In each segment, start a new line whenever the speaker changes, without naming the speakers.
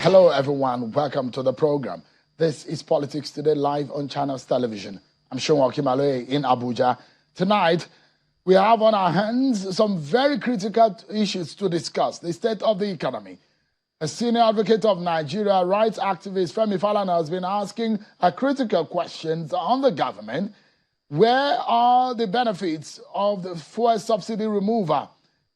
Hello, everyone. Welcome to the program. This is Politics Today live on Channels Television. I'm Shonwa Kimaloe in Abuja. Tonight, we have on our hands some very critical issues to discuss. The state of the economy. A senior advocate of Nigeria, rights activist Femi Falana, has been asking critical questions on the government. Where are the benefits of the fuel subsidy removal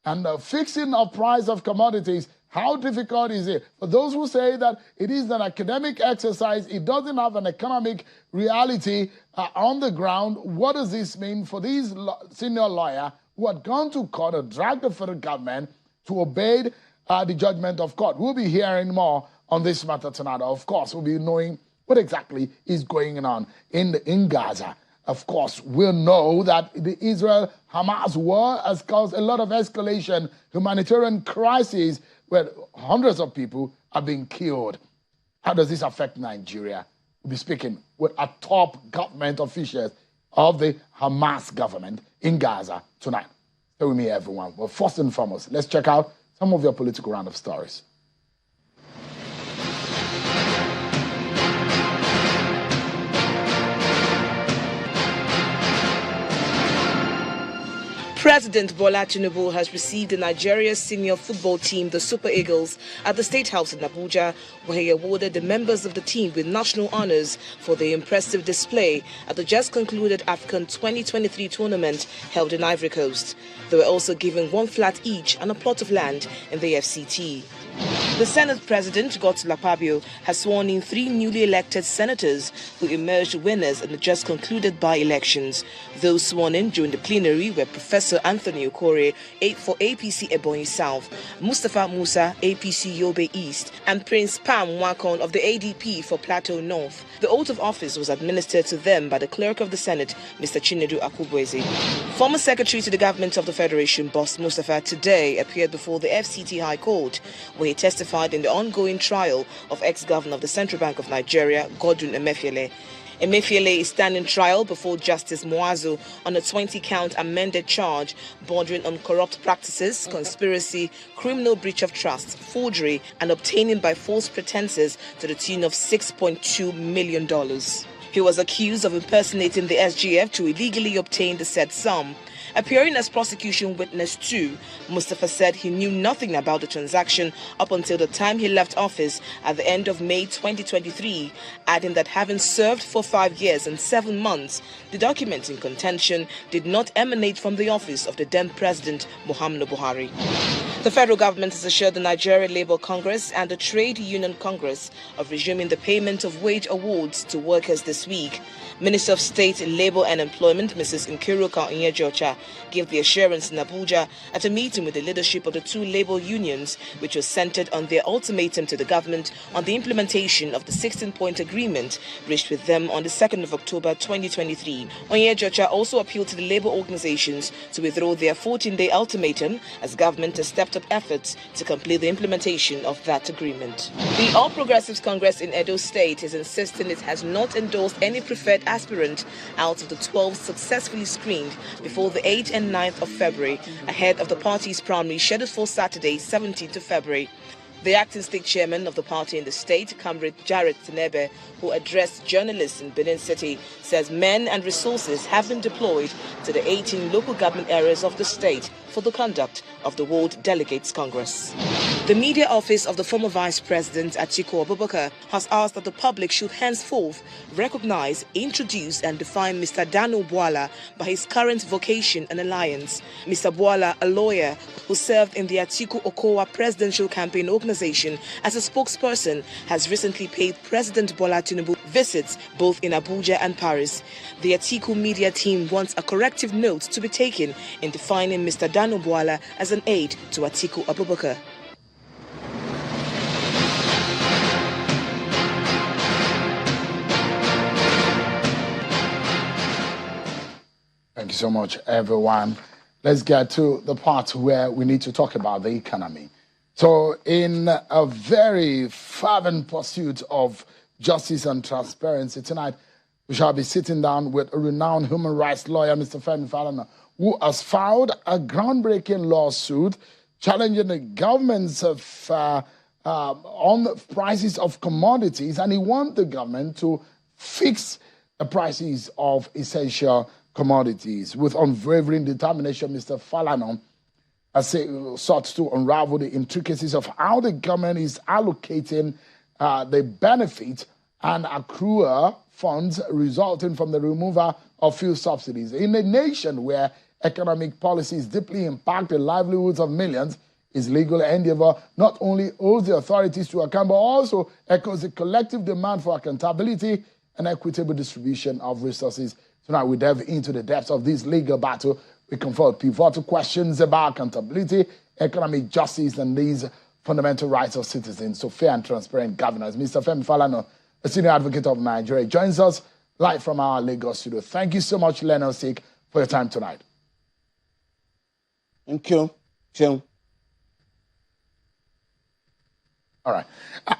and the fixing of price of commodities? How difficult is it? For those who say that it is an academic exercise, it doesn't have an economic reality on the ground, what does this mean for these senior lawyers who had gone to court or dragged the federal government to obey the judgment of court? We'll be hearing more on this matter tonight. Of course, we'll be knowing what exactly is going on in Gaza. Of course, we'll know that the Israel-Hamas war has caused a lot of escalation, humanitarian crises, where hundreds of people are being killed. How does this affect Nigeria? We'll be speaking with a top government officials of the Hamas government in Gaza tonight. Stay with me, everyone. But first and foremost, let's check out some of your political roundup stories.
President Bola Tinubu has received the Nigeria's senior football team, the Super Eagles, at the State House in Abuja, where he awarded the members of the team with national honors for their impressive display at the just concluded African 2023 tournament held in Ivory Coast. They were also given one flat each and a plot of land in the FCT. The Senate President, Godswill Akpabio, has sworn in 3 newly elected senators who emerged winners in the just concluded by-elections. Those sworn in during the plenary were Professor Anthony Okore for APC Ebonyi South, Mustapha Musa, APC Yobe East, and Prince Pam Wakon of the ADP for Plateau North. The oath of office was administered to them by the Clerk of the Senate, Mr. Chinedu Akubweze. Former Secretary to the Government of the Federation, Boss Mustapha, today appeared before the FCT High Court, where he testified in the ongoing trial of ex-governor of the Central Bank of Nigeria, Godwin Emefiele. Emefiele is standing trial before Justice Muazu on a 20-count amended charge bordering on corrupt practices, conspiracy, criminal breach of trust, forgery, and obtaining by false pretenses to the tune of $6.2 million. He was accused of impersonating the SGF to illegally obtain the said sum. Appearing as prosecution witness 2, Mustapha said he knew nothing about the transaction up until the time he left office at the end of May 2023, adding that having served for 5 years and 7 months, the document in contention did not emanate from the office of the then President Muhammadu Buhari. The federal government has assured the Nigeria Labour Congress and the Trade Union Congress of resuming the payment of wage awards to workers this week. Minister of State, Labour and Employment, Mrs. Nkiruka Onyejocha, gave the assurance in Abuja at a meeting with the leadership of the 2 labour unions, which was centred on their ultimatum to the government on the implementation of the 16-point agreement reached with them on the 2nd of October 2023. Onyejocha also appealed to the labour organisations to withdraw their 14-day ultimatum as government has stepped up efforts to complete the implementation of that agreement. The All Progressives Congress in Edo State is insisting it has not endorsed any preferred aspirant out of the 12 successfully screened before the 8th and 9th of February, ahead of the party's primary scheduled for Saturday, 17th of February. The acting state chairman of the party in the state, Comrade Jared Tinebe, who addressed journalists in Benin City, says men and resources have been deployed to the 18 local government areas of the state for the conduct of the World Delegates Congress. The media office of the former Vice President Atiku Abubakar has asked that the public should henceforth recognize, introduce and define Mr. Dano Bwala by his current vocation and alliance. Mr. Bwala, a lawyer who served in the Atiku Okowa presidential campaign organization as a spokesperson, has recently paid President Bola Tinubu visits both in Abuja and Paris. The Atiku media team wants a corrective note to be taken in defining Mr. Dano Bwala as an aide to Atiku Abubakar.
Thank you so much, everyone. Let's get to the part where we need to talk about the economy. So in a very fervent pursuit of justice and transparency, tonight we shall be sitting down with a renowned human rights lawyer, Mr. Femi Falana, who has filed a groundbreaking lawsuit challenging the government's on the prices of commodities, and he wants the government to fix the prices of essential commodities. With unwavering determination, Mr. Falana sought to unravel the intricacies of how the government is allocating the benefit and accrual funds resulting from the removal of fuel subsidies. In a nation where economic policies deeply impact the livelihoods of millions, his legal endeavor not only holds the authorities to account, but also echoes the collective demand for accountability and equitable distribution of resources. Tonight, we delve into the depths of this legal battle. We confront pivotal questions about accountability, economic justice, and these fundamental rights of citizens. So fair and transparent governance. Mr. Femi Falana, a senior advocate of Nigeria, joins us live from our Lagos studio. Thank you so much, Leonard Sik, for your time tonight.
Thank you, Jim.
All right.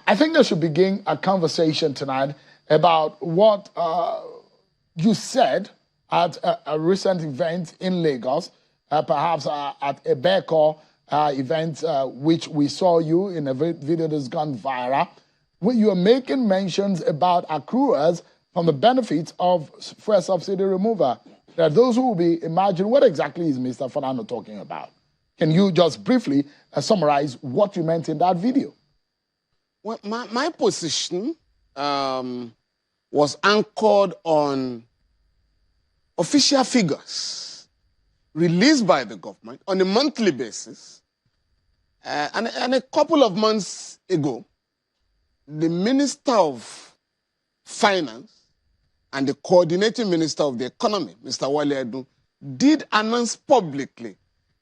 I think there should begin a conversation tonight about what you said at a recent event in Lagos, perhaps at a Beko event, which we saw you in a video that's gone viral, when you are making mentions about accruers from the benefits of fuel subsidy removal. There are those who will be imagining what exactly is Mr. Falana talking about. Can you just briefly summarize what you meant in that video?
Well, my position was anchored on official figures released by the government on a monthly basis. And a couple of months ago, the Minister of Finance and the coordinating Minister of the Economy, Mr. Wale Edun, did announce publicly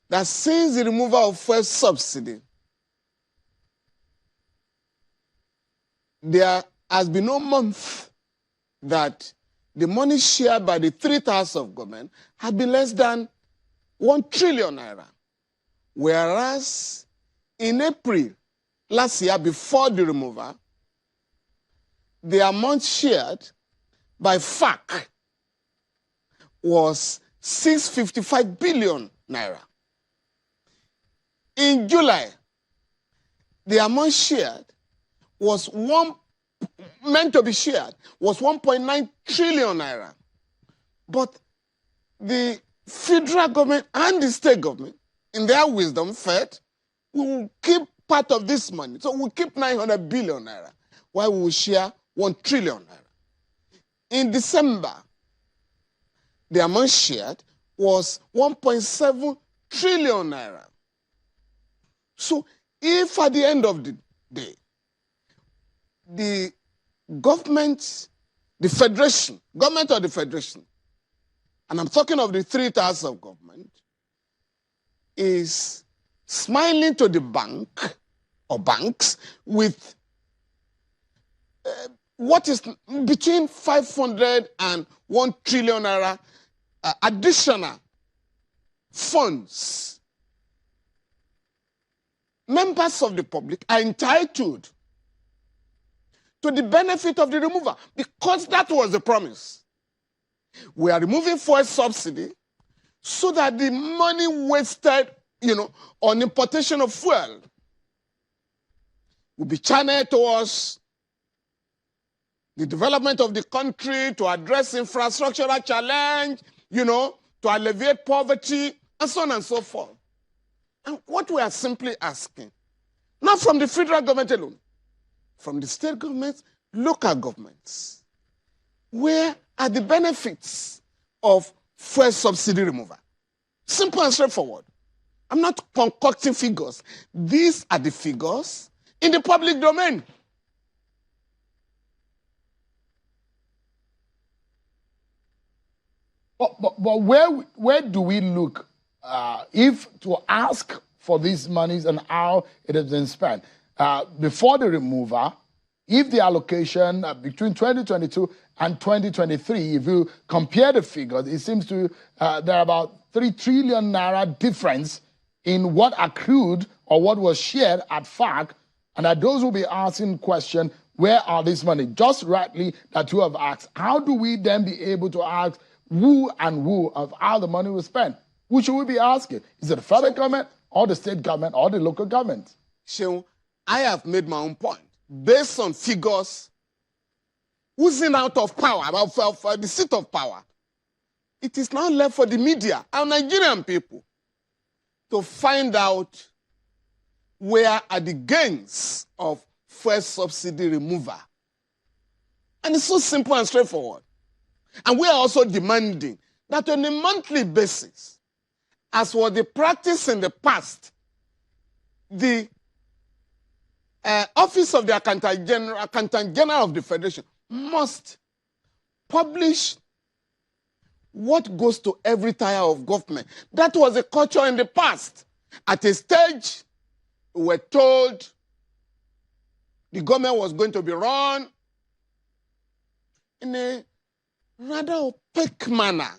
that since the removal of fuel subsidy, there has been no month that the money shared by the three tiers of government has been less than 1 trillion naira. Whereas in April last year, before the removal, the amount shared by FAC was 655 billion naira. In July, the amount shared was meant to be shared was 1.9 trillion naira. But the federal government and the state government, in their wisdom, felt we will keep part of this money. So we'll keep 900 billion naira, while we will share 1 trillion naira. In December, the amount shared was 1.7 trillion naira. So if at the end of the day, the government or the federation, and I'm talking of the three tiers of government, is smiling to the bank or banks with what is between 500 and 1 trillion naira additional funds, members of the public are entitled to the benefit of the removal, because that was the promise. We are removing fuel subsidy so that the money wasted, on importation of fuel will be channeled towards the development of the country, to address infrastructural challenge, to alleviate poverty, and so on and so forth. And what we are simply asking, not from the federal government alone, from the state governments, local governments, where are the benefits of fuel subsidy removal? Simple and straightforward. I'm not concocting figures. These are the figures in the public domain.
But where do we look if to ask for these monies and how it has been spent? Before the removal, if the allocation between 2022 and 2023, if you compare the figures, it seems to there are about 3 trillion naira difference in what accrued or what was shared at FAC, and that those will be asking question, where are these money? Just rightly that you have asked, how do we then be able to ask who of how the money was spent? Who should we be asking? Is it the federal government or the state government or the local government?
So I have made my own point based on figures oozing out of power, for the seat of power. It is now left for the media and Nigerian people to find out where are the gains of fuel subsidy removal. And it's so simple and straightforward. And we are also demanding that on a monthly basis, as was the practice in the past, the Office of the Accountant General of the Federation must publish what goes to every tier of government. That was a culture in the past. At a stage, we were told the government was going to be run in a rather opaque manner.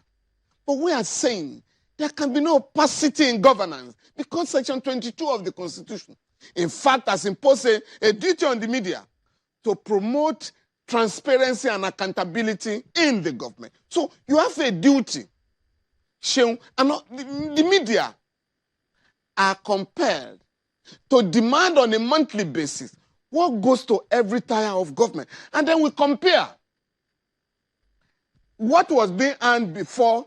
But we are saying there can be no opacity in governance because Section 22 of the Constitution, in fact, has imposed a duty on the media to promote transparency and accountability in the government. So you have a duty. And the media are compelled to demand on a monthly basis what goes to every tier of government. And then we compare what was being earned before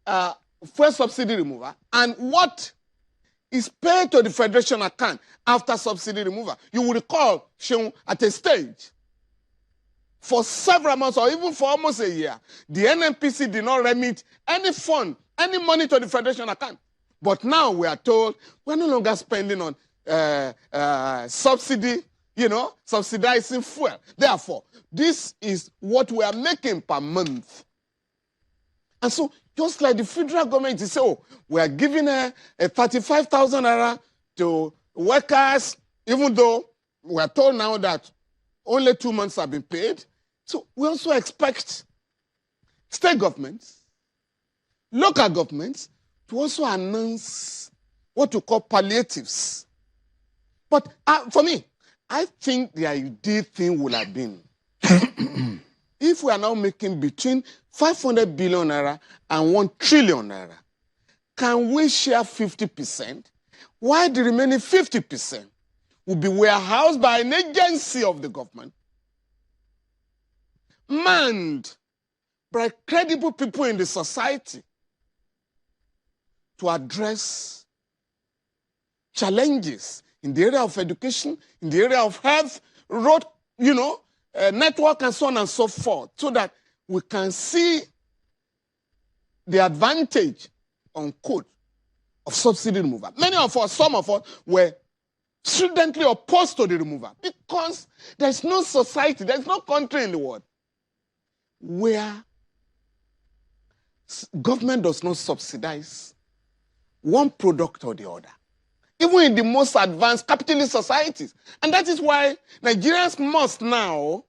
fuel subsidy removal and what is paid to the Federation account after subsidy removal. You will recall, Seun, at a stage, for several months or even for almost a year, the NNPC did not remit any fund, any money to the Federation account. But now we are told we're no longer spending on subsidy, subsidizing fuel. Therefore, this is what we are making per month. And so, just like the federal government is saying, we are giving a 35,000 naira to workers, even though we are told now that only 2 months have been paid. So we also expect state governments, local governments, to also announce what we call palliatives. But for me, I think the ideal thing would have been if we are now making between 500 billion naira and 1 trillion naira, can we share 50%? While the remaining 50% will be warehoused by an agency of the government, manned by credible people in the society to address challenges in the area of education, in the area of health, road, network, and so on and so forth, so that we can see the advantage, unquote, of subsidy removal. Many of us, some of us, were stridently opposed to the removal because there's no society, there's no country in the world where government does not subsidize one product or the other, even in the most advanced capitalist societies. And that is why Nigerians must now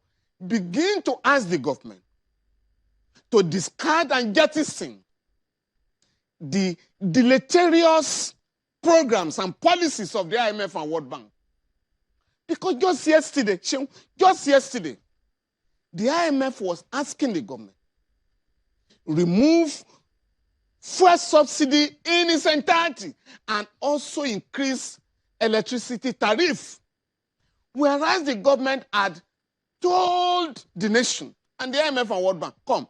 begin to ask the government to discard and jettison the deleterious programs and policies of the IMF and World Bank. Because just yesterday, the IMF was asking the government remove fuel subsidy in its entirety and also increase electricity tariff. Whereas the government had told the nation and the IMF and World Bank, come,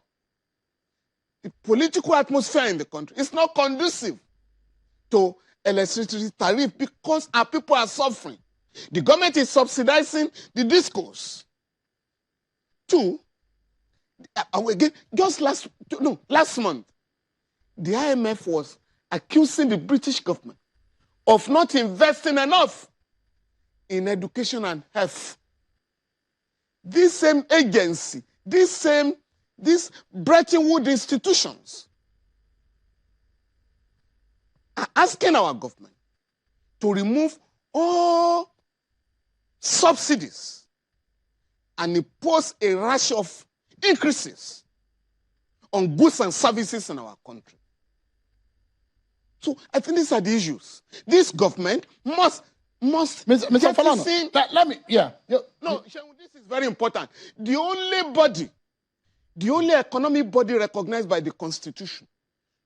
the political atmosphere in the country is not conducive to electricity tariff because our people are suffering. The government is subsidizing the discourse. Two, again, just last month, the IMF was accusing the British government of not investing enough in education and health. This same agency, these Bretton Woods institutions are asking our government to remove all subsidies and impose a rush of increases on goods and services in our country. So I think these are the issues. This government must
Mr. Falana, let me,
No, this is very important. The only economic body recognized by the Constitution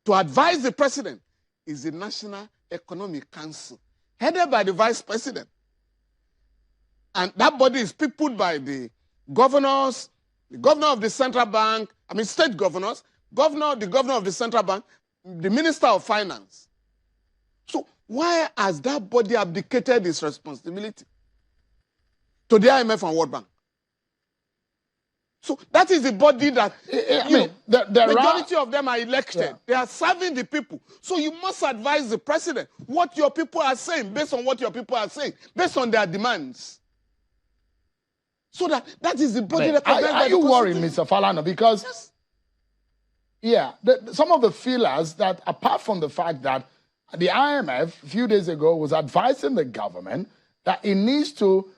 to advise the president is the National Economic Council, headed by the Vice President. And that body is peopled by the governors, the governor of the central bank, state governors, the governor of the central bank, the minister of finance. So why has that body abdicated its responsibility to the IMF and World Bank? So that is the body that, the majority of them are elected. Yeah. They are serving the people. So you must advise the president what your people are saying, based on what your people are saying, based on their demands. So that is the body that...
Are you worried, Mr. Falana? Because, yes. Some of the feelers that, apart from the fact that the IMF, a few days ago, was advising the government that it needs to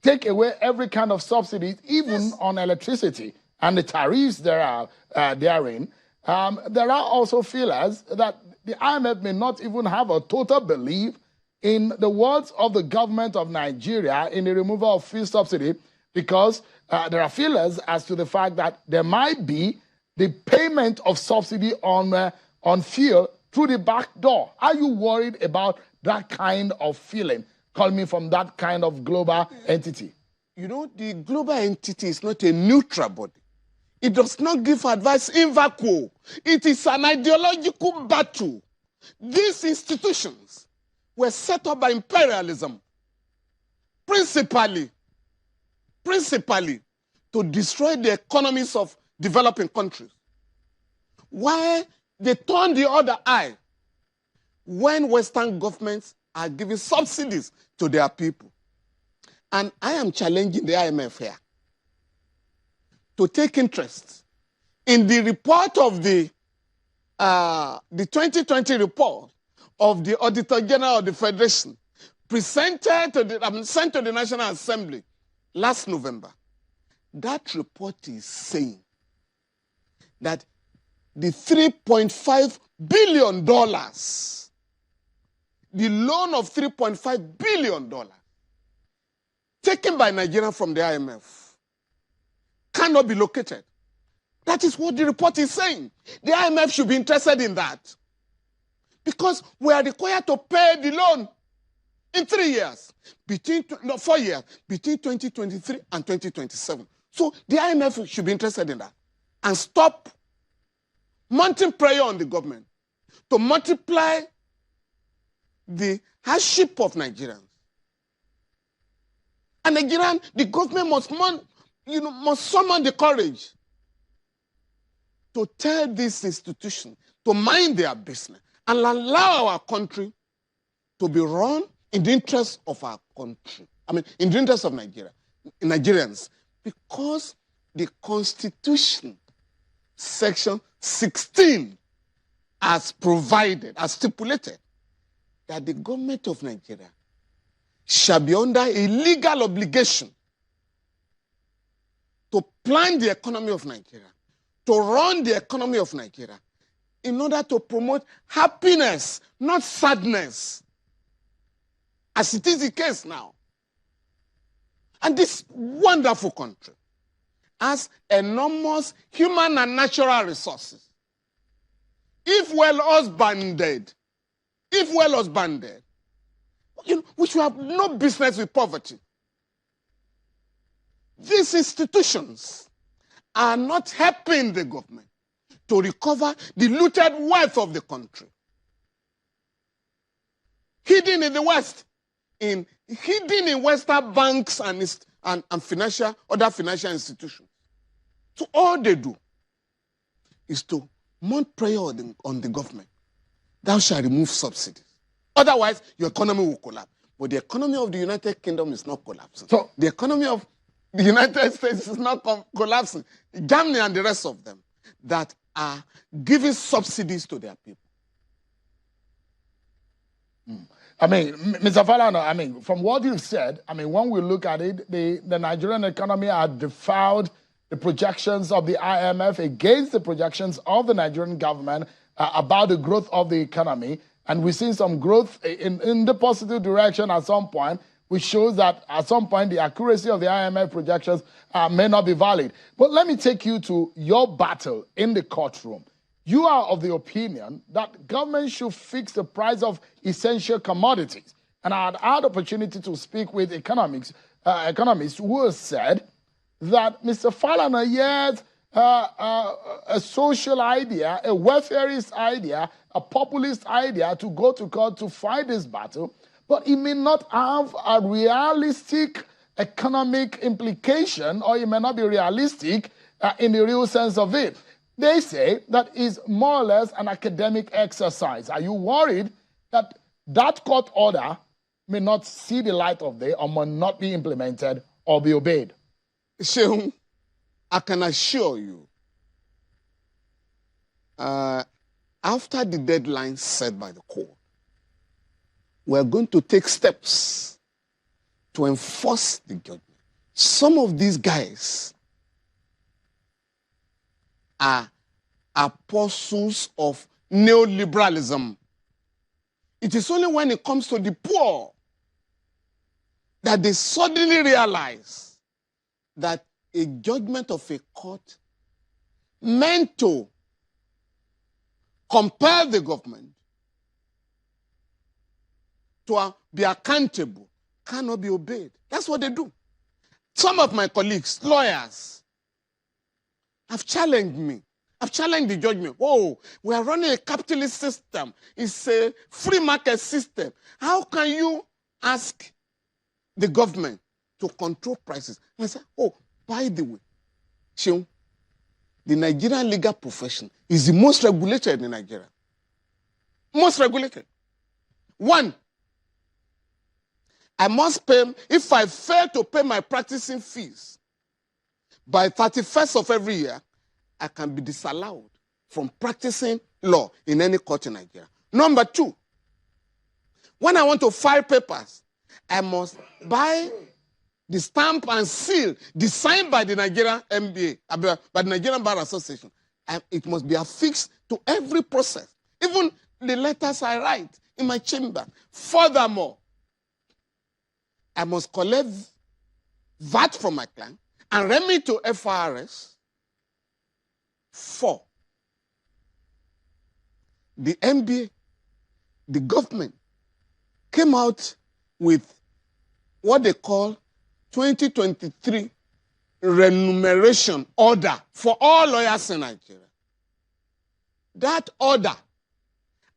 take away every kind of subsidy, even on electricity and the tariffs there are therein. There are also feelers that the IMF may not even have a total belief in the words of the government of Nigeria in the removal of fuel subsidy, because there are feelers as to the fact that there might be the payment of subsidy on fuel through the back door. Are you worried about that kind of feeling coming from that kind of global entity?
You know, the global entity is not a neutral body. It does not give advice in vacuum. It is an ideological battle. These institutions were set up by imperialism, principally to destroy the economies of developing countries. Why they turn the other eye when Western governments are giving subsidies to their people. And I am challenging the IMF here to take interest in the report of the 2020 report of the Auditor General of the Federation, sent to the National Assembly last November. That report is saying that the $3.5 billion, the loan of $3.5 billion taken by Nigeria from the IMF cannot be located. That is what the report is saying. The IMF should be interested in that, because we are required to pay the loan in 4 years, between 2023 and 2027. So the IMF should be interested in that and stop mounting pressure on the government to multiply the hardship of Nigerians. And the government must summon the courage to tell this institution to mind their business and allow our country to be run in the interest of our country. In the interest of Nigerians. Because the Constitution, Section 16, has stipulated that the government of Nigeria shall be under a legal obligation to plan the economy of Nigeria, to run the economy of Nigeria, in order to promote happiness, not sadness, as it is the case now. And this wonderful country has enormous human and natural resources. If well husbanded, we should have no business with poverty. These institutions are not helping the government to recover the looted wealth of the country, hidden in the West, hidden in Western banks and other financial institutions. So all they do is to mount pressure on the government. Thou shalt remove subsidies. Otherwise, your economy will collapse. But the economy of the United Kingdom is not collapsing. So the economy of the United States is not collapsing. Germany and the rest of them that are giving subsidies to their people.
Mr. Falana, from what you've said, when we look at it, the Nigerian economy had defied the projections of the IMF against the projections of the Nigerian government about the growth of the economy. And we've seen some growth in the positive direction at some point, which shows that at some point the accuracy of the IMF projections may not be valid. But let me take you to your battle in the courtroom. You are of the opinion that government should fix the price of essential commodities. And I had opportunity to speak with economics economist who has said that Mr. Falana had a social idea, a welfareist idea, a populist idea to go to court to fight this battle, but it may not have a realistic economic implication, or it may not be realistic in the real sense of it. They say that is more or less an academic exercise. Are you worried that that court order may not see the light of day or may not be implemented or be obeyed?
Sheung, I can assure you, after the deadline set by the court, we're going to take steps to enforce the judgment. Some of these guys are apostles of neoliberalism. It is only when it comes to the poor that they suddenly realize that a judgment of a court meant to compel the government to be accountable cannot be obeyed. That's what they do. Some of my colleagues, lawyers, have challenged me. I've challenged the judgment. Oh, we are running a capitalist system. It's a free market system. How can you ask the government to control prices? And I said, oh, by the way, Sheung, the Nigerian legal profession is the most regulated in Nigeria. Most regulated. One, I must pay, if I fail to pay my practicing fees by 31st of every year, I can be disallowed from practicing law in any court in Nigeria. Number two, when I want to file papers, I must buy the stamp and seal designed by the Nigerian MBA, by the Nigerian Bar Association. It must be affixed to every process, even the letters I write in my chamber. Furthermore, I must collect VAT from my client and remit to FRS. 4, the MBA, the government, came out with what they call 2023 remuneration order for all lawyers in Nigeria. That order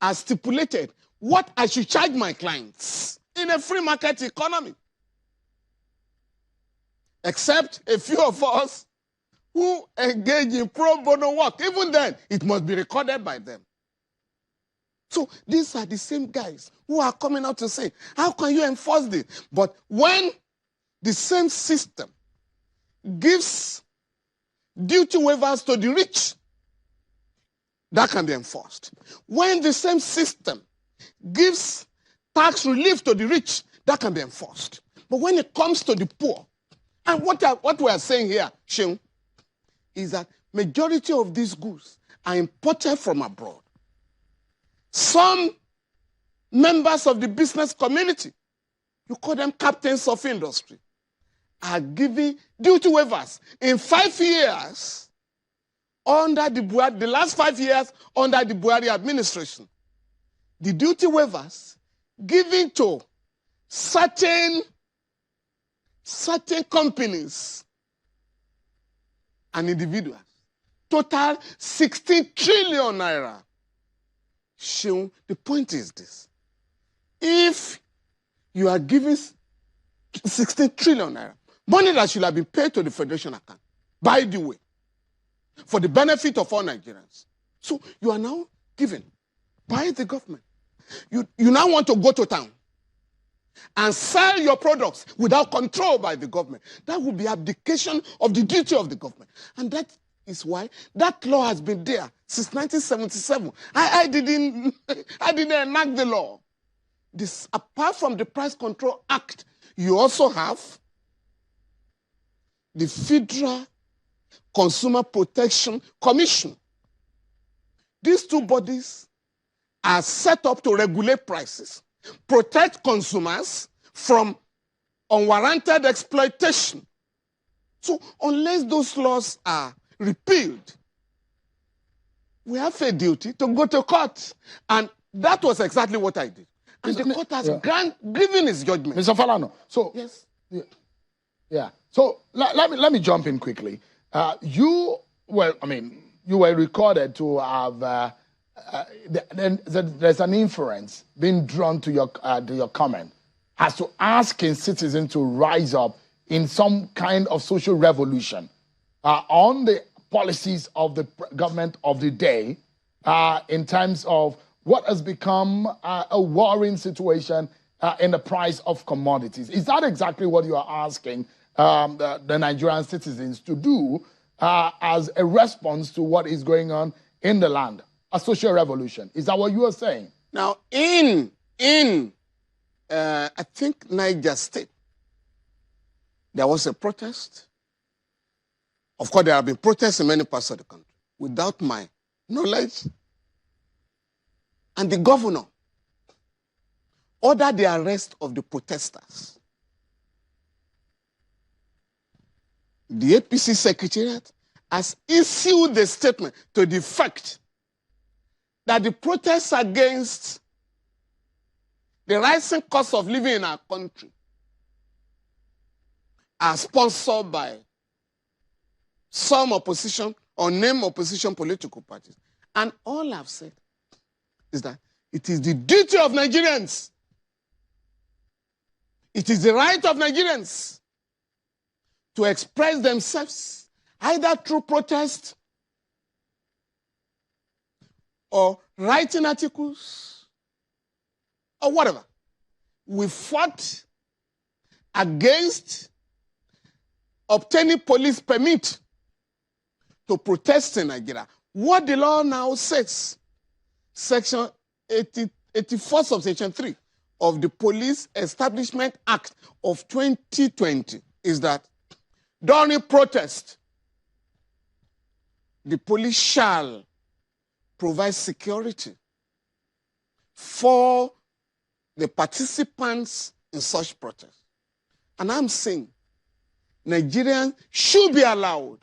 has stipulated what I should charge my clients in a free market economy. Except a few of us who engage in pro bono work. Even then, it must be recorded by them. So these are the same guys who are coming out to say, how can you enforce this? But when the same system gives duty waivers to the rich, that can be enforced. When the same system gives tax relief to the rich, that can be enforced. But when it comes to the poor, and what we are saying here, Sheung, is that majority of these goods are imported from abroad. Some members of the business community, you call them captains of industry, are giving duty waivers in 5 years under the last 5 years under the Buhari administration. The duty waivers given to certain companies and individuals, total 16 trillion naira. Sheung, the point is this. If you are giving 16 trillion naira, money that should have been paid to the federation account, by the way, for the benefit of all Nigerians. So you are now given by the government. You now want to go to town and sell your products without control by the government. That would be abdication of the duty of the government. And that is why that law has been there since 1977. I didn't enact the law. This, apart from the Price Control Act, you also have the Federal Consumer Protection Commission. These two bodies are set up to regulate prices, protect consumers from unwarranted exploitation. So unless those laws are repealed, we have a duty to go to court. And that was exactly what I did. And the court has given its judgment.
Mr. Falana, so
yes,
Yeah. So let me jump in quickly. You were recorded to have there's an inference being drawn to your comment as to asking citizens to rise up in some kind of social revolution on the policies of the government of the day in terms of what has become a worrying situation in the price of commodities. Is that exactly what you are asking the Nigerian citizens to do as a response to what is going on in the land? A social revolution. Is that what you are saying?
Now, I think Niger State, there was a protest. Of course, there have been protests in many parts of the country without my knowledge. And the governor ordered the arrest of the protesters. The APC Secretariat has issued a statement to the effect that the protests against the rising cost of living in our country are sponsored by some opposition or named opposition political parties. And all I've said is that it is the duty of Nigerians, it is the right of Nigerians to express themselves either through protest or writing articles or whatever. We fought against obtaining police permit to protest in Nigeria. What the law now says, Section 84, subsection 3 of the Police Establishment Act of 2020 is that during protest, the police shall provide security for the participants in such protests. And I'm saying Nigerians should be allowed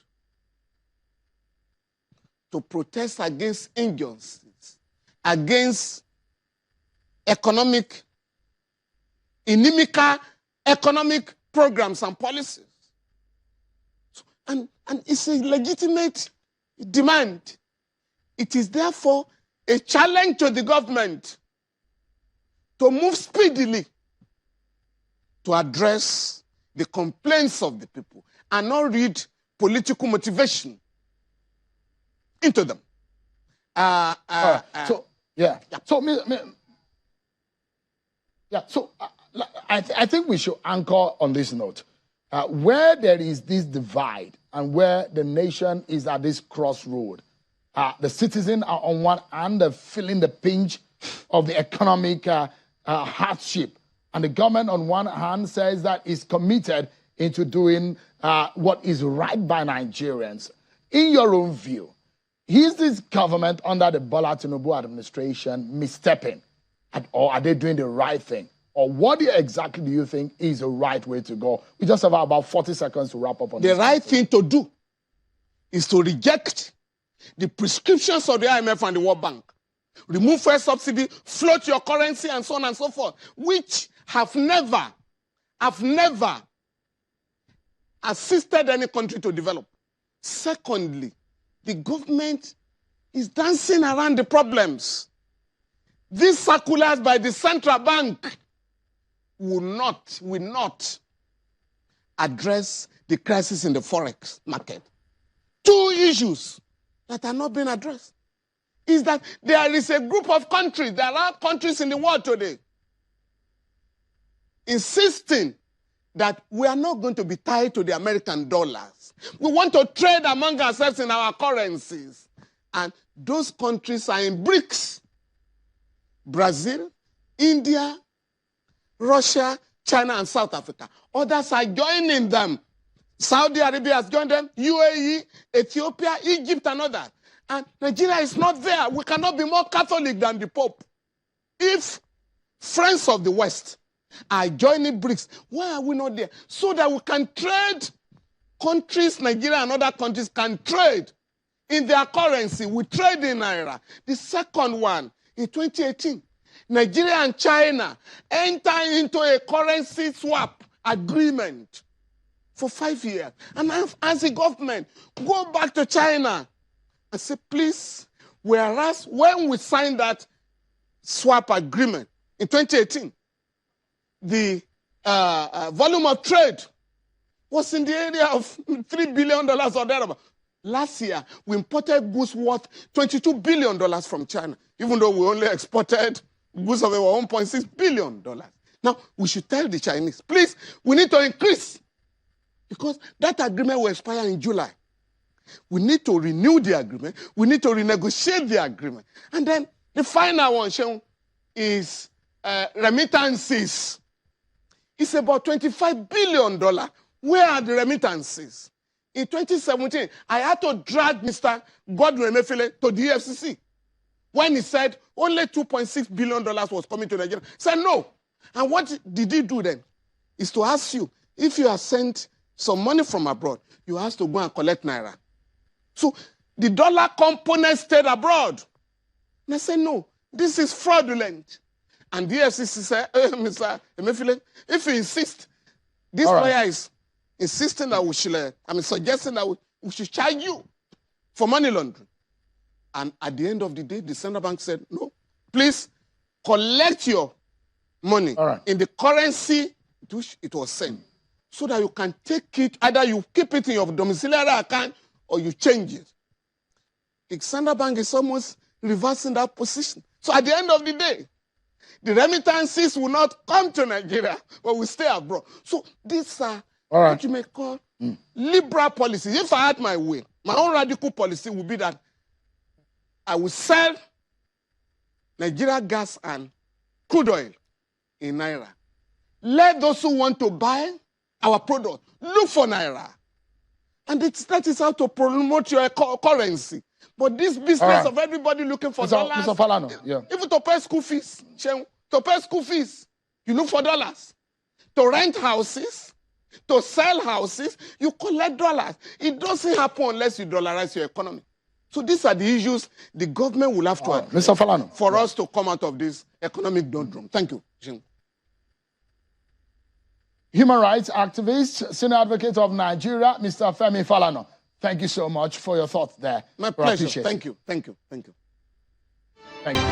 to protest against injustice, against inimical economic programs and policies. And it's a legitimate demand. It is therefore a challenge to the government to move speedily to address the complaints of the people and not read political motivation into them.
So I think we should anchor on this note. Where there is this divide and where the nation is at this crossroad, the citizens are on one hand feeling the pinch of the economic hardship, and the government on one hand says that it's committed into doing what is right by Nigerians. In your own view, is this government under the Bola Tinubu administration misstepping, or are they doing the right thing? Or what exactly do you think is the right way to go? We just have about 40 seconds to wrap up on this.
The right thing to do is to reject the prescriptions of the IMF and the World Bank. Remove fuel subsidy, float your currency, and so on and so forth, which have never assisted any country to develop. Secondly, the government is dancing around the problems. These circulars by the central bank will not address the crisis in the forex market. Two issues that are not being addressed is that there is a group of countries, there are countries in the world today, insisting that we are not going to be tied to the American dollars. We want to trade among ourselves in our currencies. And those countries are in BRICS. Brazil, India, Russia, China, and South Africa. Others are joining them. Saudi Arabia has joined them, UAE, Ethiopia, Egypt, and others. And Nigeria is not there. We cannot be more Catholic than the Pope. If friends of the West are joining BRICS, why are we not there? So that we can trade. Countries, Nigeria and other countries can trade in their currency. We trade in Naira. The second one, in 2018, Nigeria and China enter into a currency swap agreement for 5 years. And as a government, go back to China and say, please, whereas when we signed that swap agreement in 2018, the volume of trade was in the area of $3 billion or thereabout. Last year, we imported goods worth $22 billion from China, even though we only exported goods of about $1.6 billion. Now, we should tell the Chinese, please, we need to increase, because that agreement will expire in July. We need to renew the agreement. We need to renegotiate the agreement. And then the final one, Seun, is remittances. It's about $25 billion. Where are the remittances? In 2017, I had to drag Mr. Godwin Emefiele to the EFCC when he said only $2.6 billion was coming to Nigeria. He said no. And what did he do then? Is to ask you, if you have sent some money from abroad, you have to go and collect naira. So the dollar component stayed abroad. And I said, no, this is fraudulent. And the EFCC said, Mr. Emefiele, if you insist, this lawyer is insisting that we should, suggesting that we should charge you for money laundering. And at the end of the day, the central bank said, no, please collect your money in the currency to which it was sent, so that you can take it, either you keep it in your domiciliary account or you change it. The central bank is almost reversing that position. So at the end of the day, the remittances will not come to Nigeria, but will stay abroad. So these are what you may call liberal policies. If I had my way, my own radical policy would be that I will sell Nigeria gas and crude oil in naira. Let those who want to buy our product look for naira. And that is how to promote your currency. But this business of everybody looking for dollars,
Mr. Falano,
even to pay school fees, you look for dollars. To rent houses, to sell houses, you collect dollars. It doesn't happen unless you dollarize your economy. So these are the issues the government will have to address
Mr. Falano,
for us to come out of this economic doldrum. Thank you, Jim.
Human rights activist, senior advocate of Nigeria, Mr. Femi Falano. Thank you so much for your thoughts there.
My pleasure. Thank you. Thank you. Thank you.
Thank you.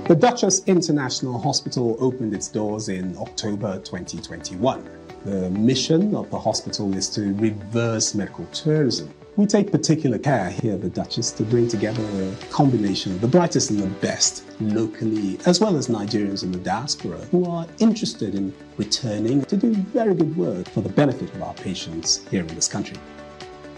The Duchess International Hospital opened its doors in October 2021. The mission of the hospital is to reverse medical tourism. We take particular care here at the Duchess to bring together a combination of the brightest and the best locally, as well as Nigerians in the diaspora who are interested in returning to do very good work for the benefit of our patients here in this country.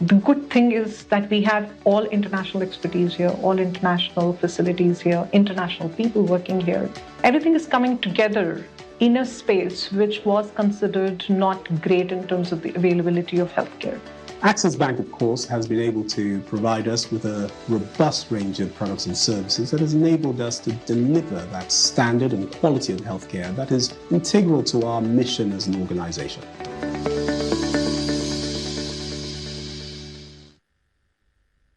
The good thing is that we have all international expertise here, all international facilities here, international people working here. Everything is coming together in a space which was considered not great in terms of the availability of healthcare.
Access Bank, of course, has been able to provide us with a robust range of products and services that has enabled us to deliver that standard and quality of healthcare that is integral to our mission as an organization.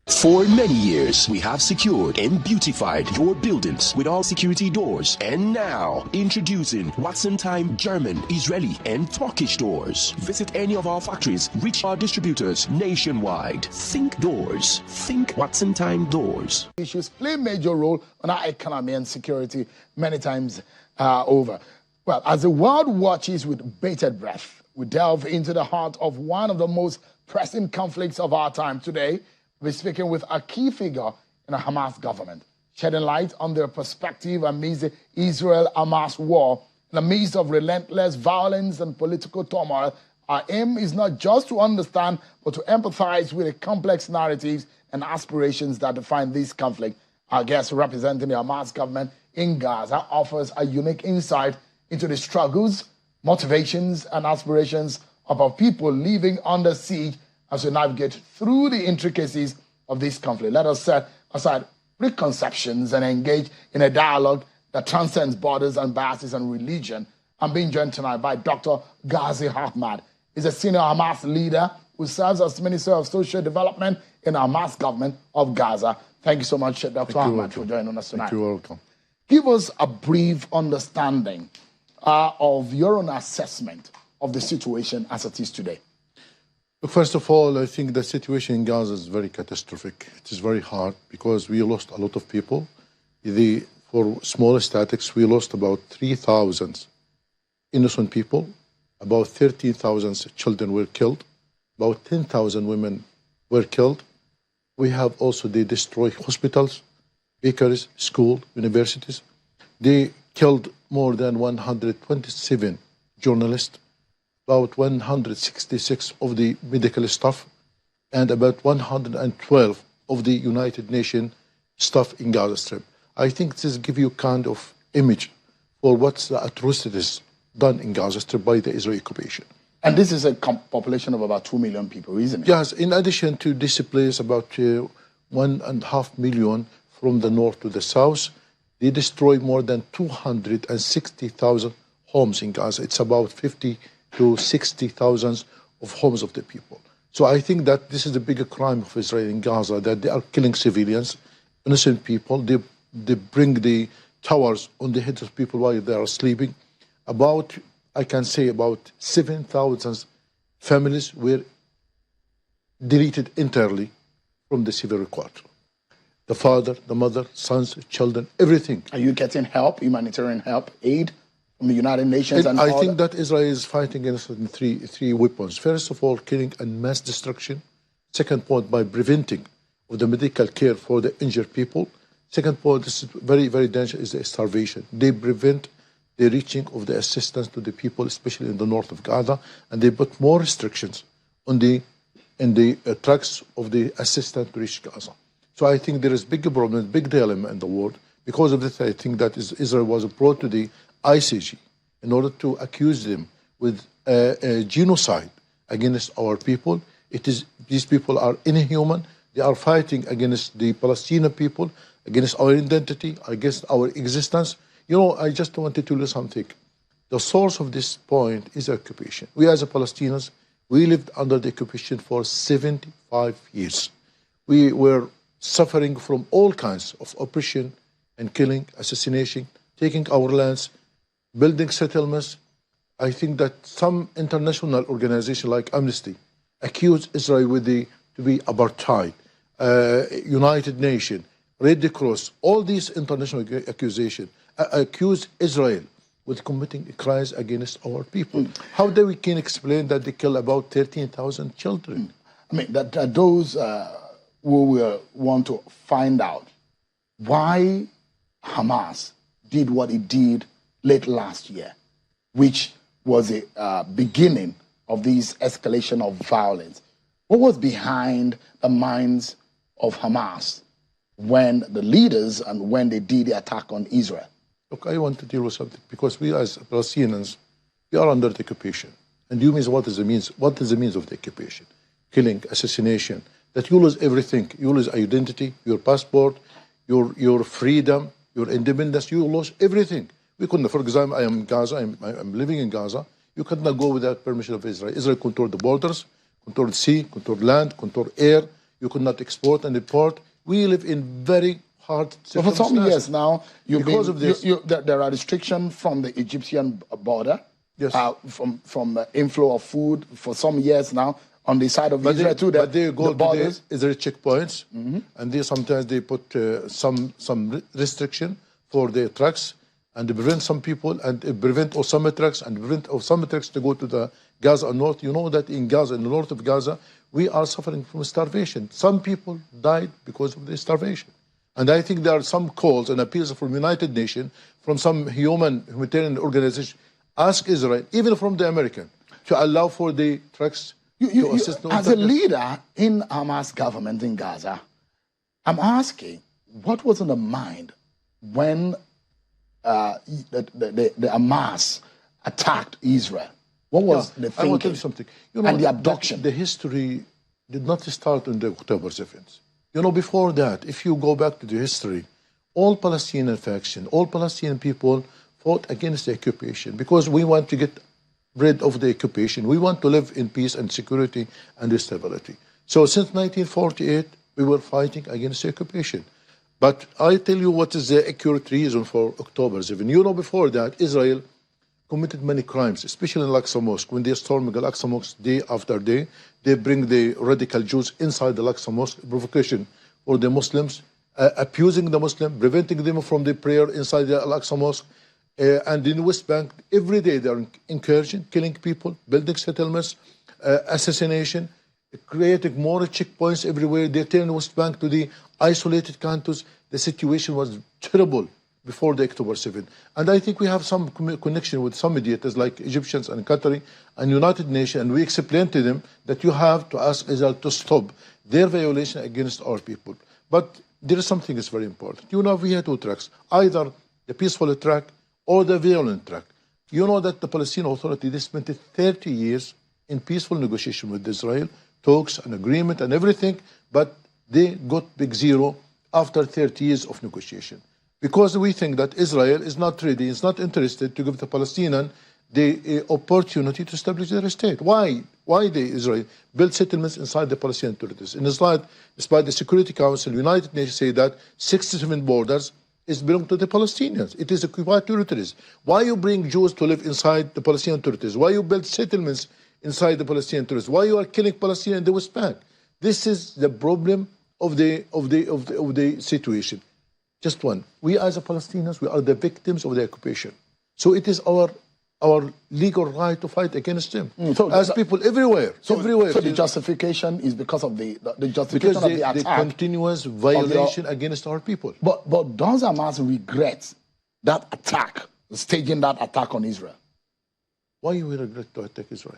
For many years, we have secured and beautified your buildings with all security doors. And now, introducing Watson Time German, Israeli, and Turkish doors. Visit any of our factories, reach our distributors nationwide. Think doors. Think Watson Time doors.
Issues play a major role on our economy and security many times over. Well, as the world watches with bated breath, we delve into the heart of one of the most pressing conflicts of our time today. We're speaking with a key figure in the Hamas government, shedding light on their perspective amidst the Israel-Hamas war. In the midst of relentless violence and political turmoil, our aim is not just to understand, but to empathize with the complex narratives and aspirations that define this conflict. Our guest representing the Hamas government in Gaza offers a unique insight into the struggles, motivations, and aspirations of our people living under siege as we navigate through the intricacies of this conflict. Let us set aside preconceptions and engage in a dialogue that transcends borders and biases and religion. I'm being joined tonight by Dr. Ghazi Ahmad. He's a senior Hamas leader who serves as Minister of Social Development in the Hamas government of Gaza. Thank you so much, Dr. Ahmad, for joining us tonight.
You're welcome.
Give us a brief understanding of your own assessment of the situation as it is today?
First of all, I think the situation in Gaza is very catastrophic. It is very hard because we lost a lot of people. For small statistics, we lost about 3,000 innocent people, about 13,000 children were killed, about 10,000 women were killed. We have also, they destroyed hospitals, bakeries, schools, universities. They killed more than 127 journalists, about 166 of the medical staff, and about 112 of the United Nations staff in Gaza Strip. I think this gives you kind of image for what's the atrocities done in Gaza Strip by the Israeli occupation.
And this is a population of about 2 million people, isn't it?
Yes, in addition to displace about 1.5 million from the north to the south, they destroyed more than 260,000 homes in Gaza. It's about 50 to 60,000 of homes of the people. So I think that this is the bigger crime of Israel in Gaza, that they are killing civilians, innocent people. They bring the towers on the heads of people while they are sleeping. I can say about 7,000 families were deleted entirely from the civil quarter. The father, the mother, sons, children, everything.
Are you getting help, humanitarian help, aid from the United Nations?
And I think that Israel is fighting against three weapons. First of all, killing and mass destruction. Second point, by preventing of the medical care for the injured people. Second point, this is very, very dangerous, is the starvation. They prevent the reaching of the assistance to the people, especially in the north of Gaza, and they put more restrictions on the trucks of the assistance to reach Gaza. So I think there is big problem, big dilemma in the world. Because of this, I think that Israel was brought to the ICJ in order to accuse them with a genocide against our people. These people are inhuman. They are fighting against the Palestinian people, against our identity, against our existence. You know, I just wanted to tell you something. The source of this point is occupation. We as Palestinians, we lived under the occupation for 75 years. We were suffering from all kinds of oppression and killing, assassination, taking our lands, building settlements. I think that some international organization like Amnesty accused Israel to be apartheid, United Nations, Red Cross, all these international accusations accuse Israel with committing crimes against our people. How do we can explain that they kill about 13,000 children?
I mean, that those who will want to find out why Hamas did what it did late last year, which was a beginning of this escalation of violence. What was behind the minds of Hamas when the leaders and when they did the attack on Israel?
Look, I want to deal with something because we as Palestinians, we are under the occupation. And you mean what is the means? What is the means of the occupation? Killing, assassination, that you lose everything. You lose identity, your passport, your freedom, your independence. You lose everything. We couldn't, for example, I am in Gaza, I'm living in Gaza. You cannot go without permission of Israel. Israel controls the borders, controls sea, controls land, controls air. You could not export and import. We live in very hard circumstances.
For some years now, there are restrictions from the Egyptian border,
yes,
from inflow of food for some years now on the side of Israel too.
But they go to the Israeli checkpoints, and sometimes they put some restriction for the trucks, and they prevent some people, and prevent Osama trucks, and prevent Osama trucks to go to the Gaza north. You know that in Gaza, in the north of Gaza, we are suffering from starvation. Some people died because of the starvation. And I think there are some calls and appeals from United Nations, from some humanitarian organization, ask Israel, even from the American, to allow for the trucks to assist.
As a leader in Hamas government in Gaza, I'm asking, what was in the mind when the Hamas attacked Israel? What was the thinking?
I want to tell you something. You know,
and the abduction.
The history did not start on the October 7th. You know, before that, if you go back to the history, all Palestinian faction, all Palestinian people fought against the occupation because we want to get rid of the occupation. We want to live in peace and security and stability. So since 1948, we were fighting against the occupation. But I tell you what is the accurate reason for October 7. You know, before that, Israel committed many crimes, especially in Al-Aqsa Mosque. When they're storming Al-Aqsa Mosque day after day, they bring the radical Jews inside the Al-Aqsa Mosque, provocation for the Muslims, abusing the Muslim, preventing them from the prayer inside the Al-Aqsa Mosque. And in the West Bank, every day they're incursion, killing people, building settlements, assassination, creating more checkpoints everywhere. They turn the West Bank to the isolated countries. The situation was terrible before the October 7th. And I think we have some connection with some mediators like Egyptians and Qatari and United Nations, and we explained to them that you have to ask Israel to stop their violation against our people. But there is something that's very important. You know, we have two tracks, either the peaceful track or the violent track. You know that the Palestinian Authority, they spent 30 years in peaceful negotiation with Israel, talks and agreement and everything, but they got big zero after 30 years of negotiation. Because we think that Israel is not ready, is not interested to give the Palestinians the opportunity to establish their state. Why? Why the Israel build settlements inside the Palestinian territories? In despite the Security Council, United Nations say that 67 borders belong to the Palestinians. It is occupied territories. Why you bring Jews to live inside the Palestinian territories? Why you build settlements inside the Palestinian territories? Why you are killing Palestinians in the West Bank? This is the problem of the situation. Just one. We as a Palestinians, we are the victims of the occupation. So it is our legal right to fight against them. As people everywhere.
So the justification is because of the justification of the attack.
The continuous violation against our people.
But does Hamas regret that attack, staging that attack on Israel?
Why you regret to attack Israel?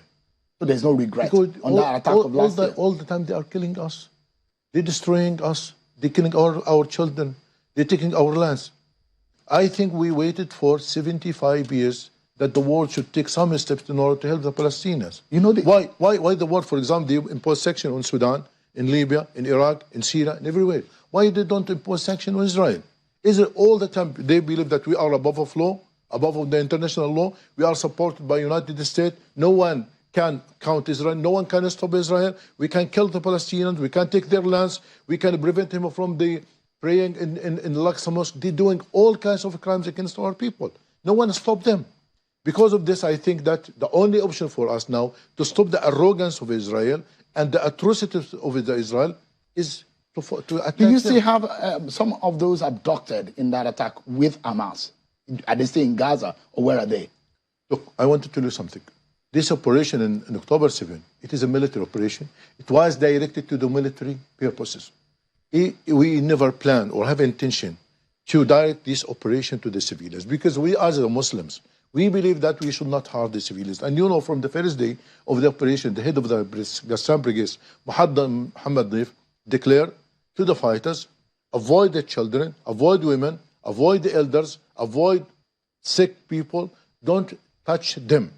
So there's no regret on that attack of last year?
All the time they are killing us. They're destroying us. They're killing our children. They're taking our lands. I think we waited for 75 years that the world should take some steps in order to help the Palestinians. You know why the world, for example, they impose sanctions on Sudan, in Libya, in Iraq, in Syria, and everywhere. Why they don't impose sanctions on Israel? Israel all the time, they believe that we are above of law, above of the international law. We are supported by United States. No one can count Israel. No one can stop Israel. We can kill the Palestinians. We can take their lands. We can prevent them from the praying in Al-Aqsa Mosque. They're doing all kinds of crimes against our people. No one stopped them. Because of this, I think that the only option for us now to stop the arrogance of Israel and the atrocities of Israel is to attack
Do you
them.
still have some of those abducted in that attack with Hamas? Are they still in Gaza, or where are they?
Look, I want to tell you something. This operation in October 7, it is a military operation. It was directed to the military purposes. We never plan or have intention to direct this operation to the civilians, because we as the Muslims, we believe that we should not harm the civilians. And you know, from the first day of the operation, the head of the Gassam Brigade, Muhammad Naif, declared to the fighters, avoid the children, avoid women, avoid the elders, avoid sick people, don't touch them.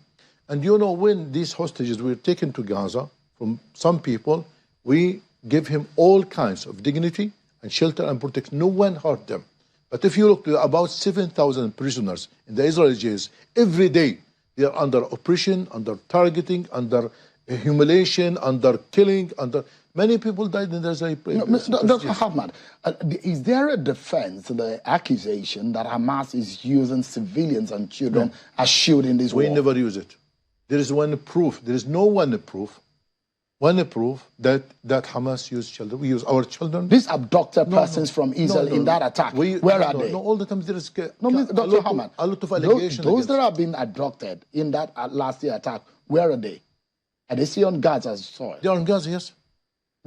And you know, when these hostages were taken to Gaza from some people, we give him all kinds of dignity and shelter and protection. No one hurt them. But if you look to about 7,000 prisoners in the Israeli jails, every day they are under oppression, under targeting, under humiliation, under killing, under... Many people died in the Israeli prisons.
Dr. Ahmad, is there a defense to the accusation that Hamas is using civilians and children as shield in this war?
We never use it. There is one proof. There is no one proof. One proof that Hamas used children. We use our children.
These abducted persons from Israel in that attack, where are they?
No, all the time there is
Dr. Ahmad,
a lot of allegations.
Those that have been abducted in that last year attack, where are they? Are they still on Gaza's soil?
They are on Gaza, yes.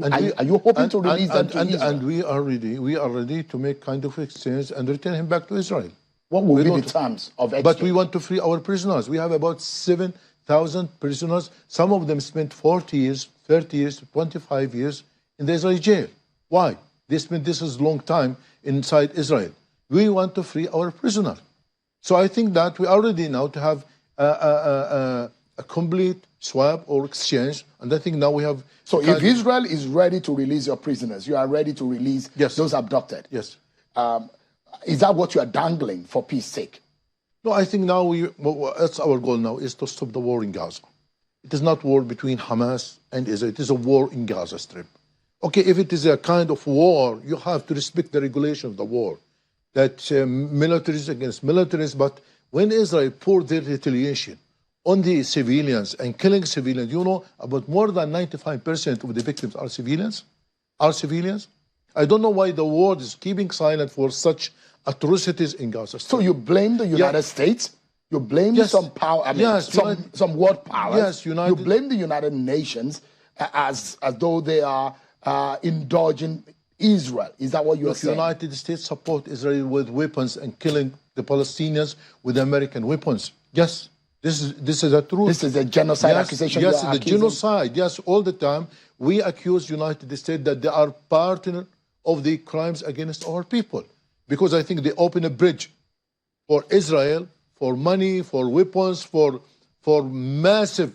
And
are you hoping to release them to Israel?
And we are ready to make kind of exchange and return him back to Israel.
What will be the terms of exchange?
But we want to free our prisoners. We have about 7,000 prisoners. Some of them spent 40 years, 30 years, 25 years in the Israeli jail. Why? They spent this is long time inside Israel. We want to free our prisoners. So I think that we are ready now to have a complete swap or exchange. And I think now we have...
So if Israel is ready to release your prisoners, you are ready to release those abducted?
Yes.
Is that what you are dangling for peace sake?
No, I think now that's our goal now, is to stop the war in Gaza. It is not war between Hamas and Israel. It is a war in Gaza Strip. Okay, if it is a kind of war, you have to respect the regulation of the war. That militaries against militaries, but when Israel poured their retaliation on the civilians and killing civilians, you know, about more than 95% of the victims are civilians. I don't know why the world is keeping silent for such atrocities in Gaza.
So you blame the United States? You blame some power, some world powers.
Yes,
You blame the United Nations as though they are indulging Israel. Is that what you're saying?
The United States support Israel with weapons and killing the Palestinians with American weapons. Yes, this is a truth.
This is a genocide accusation.
Yes, the genocide. Yes, all the time we accuse United States that they are partner of the crimes against our people, because I think they open a bridge for Israel, for money, for weapons, for massive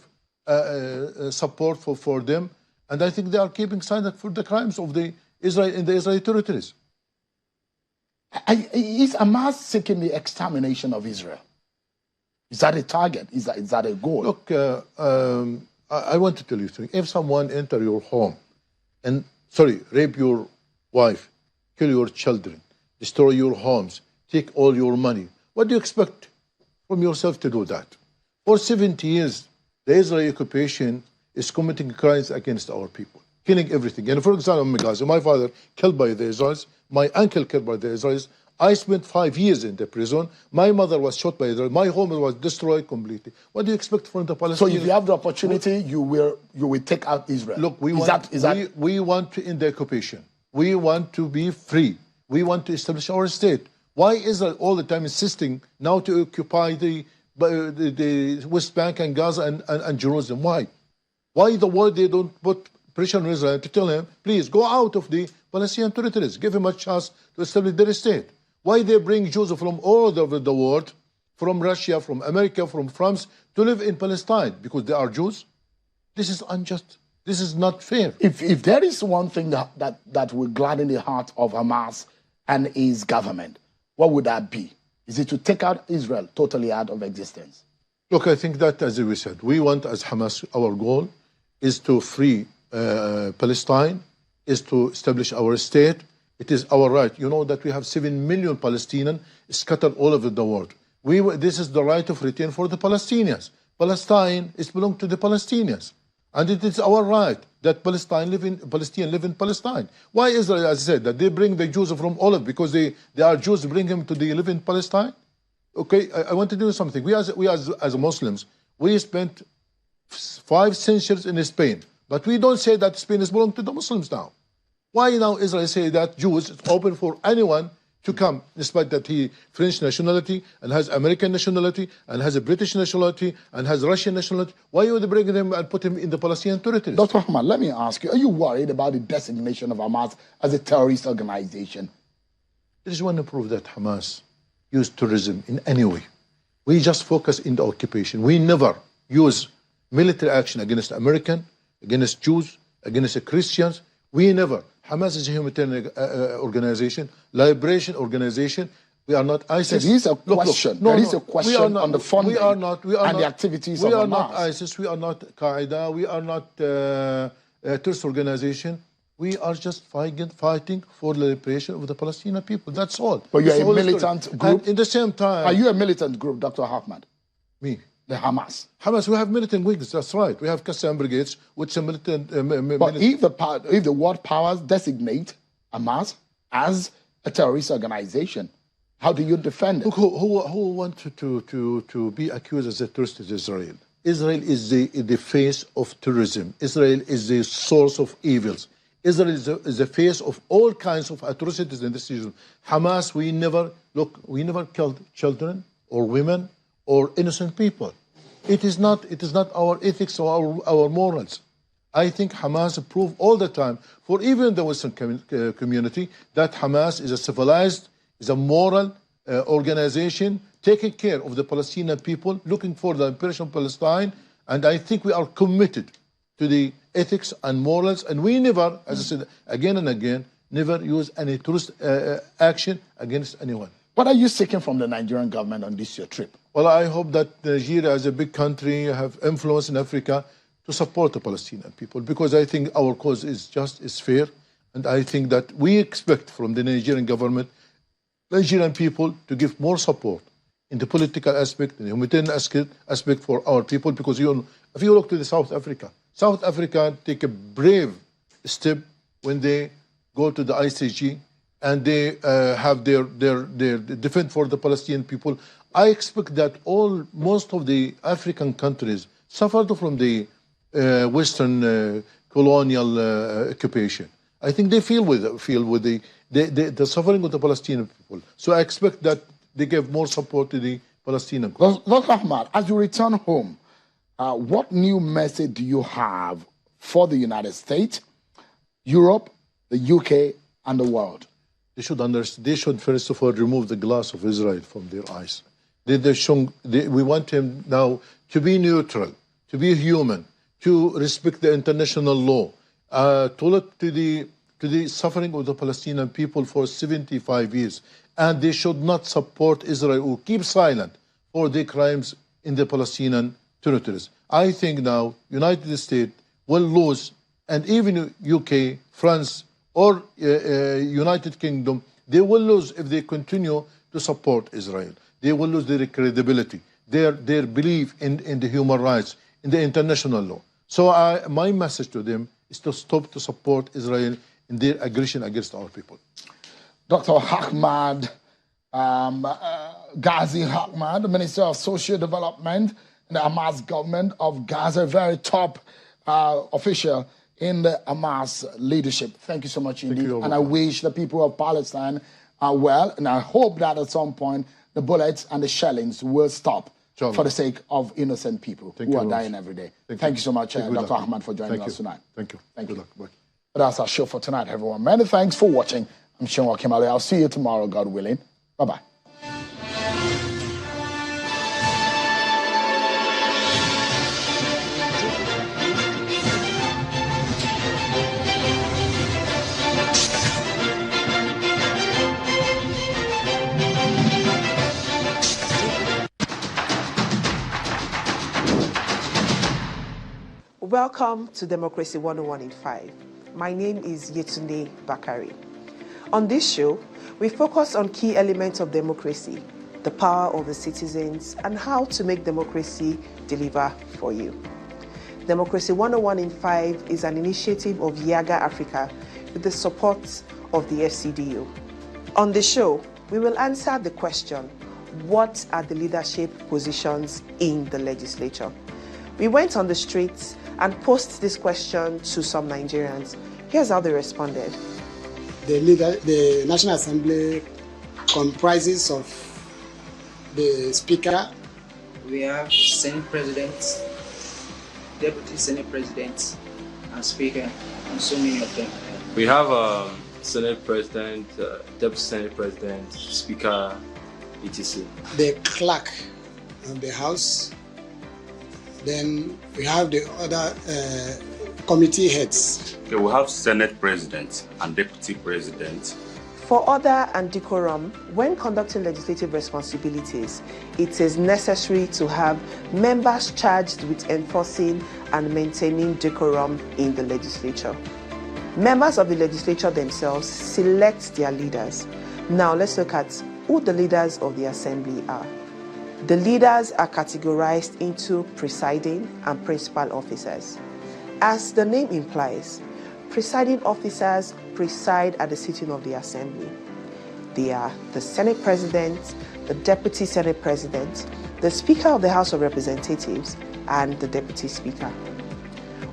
support for them, and I think they are keeping silent for the crimes of the Israel in the Israeli territories.
Is Hamas seeking the extermination of Israel? Is that a target? Is that a goal?
Look, I want to tell you something. If someone enter your home and, rape your wife, kill your children, destroy your homes, take all your money, what do you expect from yourself to do that? For 70 years, the Israeli occupation is committing crimes against our people, killing everything. And for example, in Gaza, my father killed by the Israelis, my uncle killed by the Israelis. I spent 5 years in the prison. My mother was shot by Israel. My home was destroyed completely. What do you expect from the Palestinians?
So if you have the opportunity, you will take out Israel.
Look, we want to end the occupation. We want to be free. We want to establish our state. Why Israel all the time insisting now to occupy the West Bank and Gaza and Jerusalem? Why? Why the world they don't put pressure on Israel to tell him, please go out of the Palestinian territories, give him a chance to establish their state? Why they bring Jews from all over the world, from Russia, from America, from France, to live in Palestine? Because they are Jews? This is unjust. This is not fair.
If there is one thing that will gladden the heart of Hamas and his government, what would that be? Is it to take out Israel totally out of existence?
Look, I think that, as we said, we want, as Hamas, our goal is to free Palestine, is to establish our state. It is our right. You know that we have 7 million Palestinians scattered all over the world. This is the right of return for the Palestinians. Palestine belongs to the Palestinians. And it is our right that Palestinians live in Palestine. Why Israel, as I said, that they bring the Jews from all over, because they are Jews, bring them to live in Palestine? Okay, I want to do something. We as Muslims, we spent 5 centuries in Spain, but we don't say that Spain belongs to the Muslims now. Why now Israel say that Jews is open for anyone to come, despite that he French nationality and has American nationality and has a British nationality and has Russian nationality? Why would they bring them and put him in the Palestinian territories?
Dr. Ahmad, let me ask you, are you worried about the designation of Hamas as a terrorist organization?
There is one proof that Hamas used terrorism in any way. We just focus in the occupation. We never use military action against American, against Jews, against Christians. We never. Hamas is a humanitarian organization, liberation organization. We are not ISIS.
There is a question. There is a question on the funding and the activities of Hamas.
We are not ISIS. We are not Qaeda. We are not a terrorist organization. We are just fighting for the liberation of the Palestinian people. That's all.
But you're a militant group?
And in the same time...
Are you a militant group, Dr. Ahmad?
Me?
The Hamas.
Hamas, we have militant wings, that's right. We have Qassam brigades, which are militant...
But if the world powers designate Hamas as a terrorist organization, how do you defend it?
Look, who wants to be accused as a terrorist is Israel. Israel is the face of terrorism. Israel is the source of evils. Israel is the face of all kinds of atrocities in this region. Hamas, we never killed children or women or innocent people. It is not our ethics or our morals. I think Hamas proved all the time, for even the Western community, that Hamas is a civilized, is a moral organization taking care of the Palestinian people, looking for the liberation of Palestine. And I think we are committed to the ethics and morals, and we never, as I said again and again, never use any terrorist action against anyone.
What are you seeking from the Nigerian government on this your trip?
Well, I hope that Nigeria, as a big country, have influence in Africa to support the Palestinian people, because I think our cause is just, is fair, and I think that we expect from the Nigerian government, Nigerian people, to give more support in the political aspect, in the humanitarian aspect for our people, because if you look to the South Africa take a brave step when they go to the ICG and they have their defense for the Palestinian people. I expect that most of the African countries suffered from the Western colonial occupation. I think they feel with the suffering of the Palestinian people. So I expect that they give more support to the Palestinian people.
Dr. Ahmad, as you return home, what new message do you have for the United States, Europe, the UK, and the world?
They should first of all remove the glass of Israel from their eyes. We want him now to be neutral, to be human, to respect the international law, to look to the suffering of the Palestinian people for 75 years. And they should not support Israel or keep silent for the crimes in the Palestinian territories. I think now United States will lose, and even UK, France, or United Kingdom, they will lose if they continue to support Israel. They will lose their credibility, their belief in the human rights, in the international law. So my message to them is to stop to support Israel in their aggression against our people.
Dr. Ahmad Ghazi Ahmad, the Minister of Social Development in the Hamas government of Gaza, very top official in the Hamas leadership. Thank you so much indeed. And I wish the people of Palestine are well, and I hope that at some point the bullets and the shellings will stop for the sake of innocent people who are dying every day. Thank you so much, Dr. Ahmad, for joining us tonight.
Thank you.
Thank you.
Good luck. Bye.
But that's our show for tonight, everyone. Many thanks for watching. I'm Sean Kimale. I'll see you tomorrow, God willing. Bye-bye.
Welcome to Democracy 101 in 5. My name is Yetunde Bakari. On this show, we focus on key elements of democracy, the power of the citizens, and how to make democracy deliver for you. Democracy 101 in 5 is an initiative of Yaga Africa with the support of the FCDU. On the show, we will answer the question, what are the leadership positions in the legislature? We went on the streets and posed this question to some Nigerians. Here's how they responded.
The National Assembly comprises of the Speaker.
We have Senate President, Deputy Senate President, and Speaker, and so many of them.
We have Senate President, Deputy Senate President, Speaker, etc.
The Clerk of the House. Then we have the other committee heads.
Okay, we have Senate President and Deputy President.
For order and decorum, when conducting legislative responsibilities, it is necessary to have members charged with enforcing and maintaining decorum in the legislature. Members of the legislature themselves select their leaders. Now let's look at who the leaders of the assembly are. The leaders are categorized into presiding and principal officers. As the name implies, presiding officers preside at the sitting of the assembly. They are the Senate President, the Deputy Senate President, the Speaker of the House of Representatives, and the Deputy Speaker.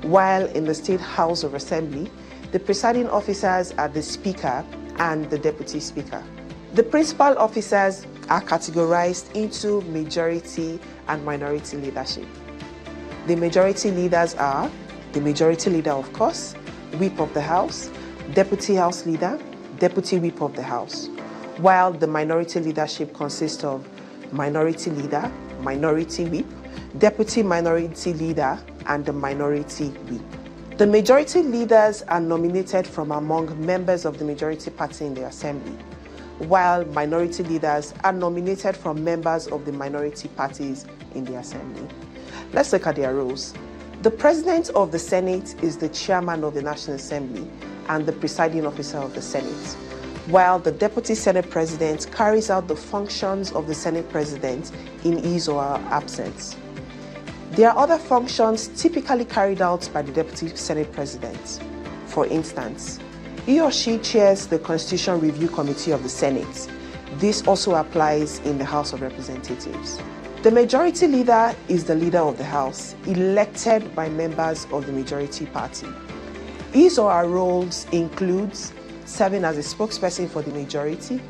While in the State House of Assembly, the presiding officers are the Speaker and the Deputy Speaker. The principal officers are categorized into majority and minority leadership. The majority leaders are the majority leader, of course, Whip of the House, Deputy House Leader, Deputy Whip of the House, while the minority leadership consists of Minority Leader, Minority Whip, Deputy Minority Leader, and the Minority Whip. The majority leaders are nominated from among members of the majority party in the Assembly, while minority leaders are nominated from members of the minority parties in the Assembly. Let's look at their roles. The President of the Senate is the Chairman of the National Assembly and the presiding officer of the Senate. while the Deputy Senate President carries out the functions of the Senate President in his or her absence. There are other functions typically carried out by the Deputy Senate President. For instance, he or she chairs the Constitution Review Committee of the Senate. This also applies in the House of Representatives. The Majority Leader is the leader of the House, elected by members of the Majority Party. His or her roles include serving as a spokesperson for the majority,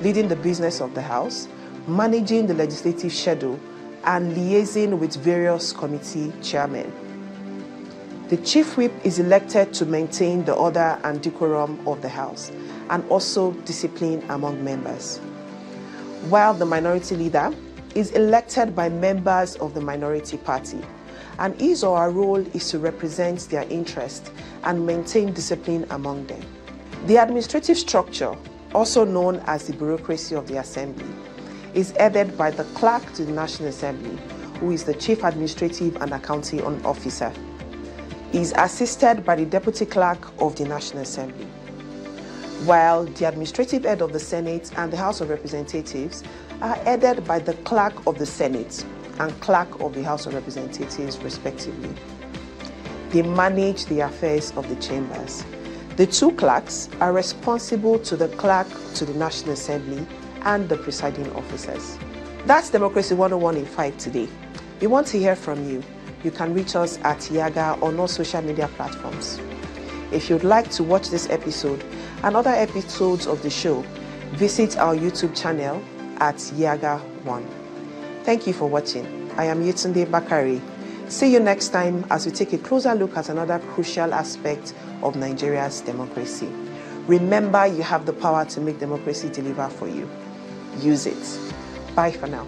leading the business of the House, managing the legislative schedule, and liaising with various committee chairmen. The Chief Whip is elected to maintain the order and decorum of the House and also discipline among members, while the Minority Leader is elected by members of the minority party, and his or her role is to represent their interest and maintain discipline among them. The administrative structure, also known as the bureaucracy of the Assembly, is headed by the Clerk to the National Assembly, who is the Chief Administrative and Accounting Officer. He is assisted by the Deputy Clerk of the National Assembly, while the administrative head of the Senate and the House of Representatives are headed by the Clerk of the Senate and Clerk of the House of Representatives, respectively. They manage the affairs of the chambers. The two clerks are responsible to the Clerk to the National Assembly and the presiding officers. That's Democracy 101 in 5 today. We want to hear from you. You can reach us at Yaga on all social media platforms. If you'd like to watch this episode and other episodes of the show, visit our YouTube channel at Yaga1. Thank you for watching. I am Yetunde Bakari. See you next time as we take a closer look at another crucial aspect of Nigeria's democracy. Remember, you have the power to make democracy deliver for you. Use it. Bye for now.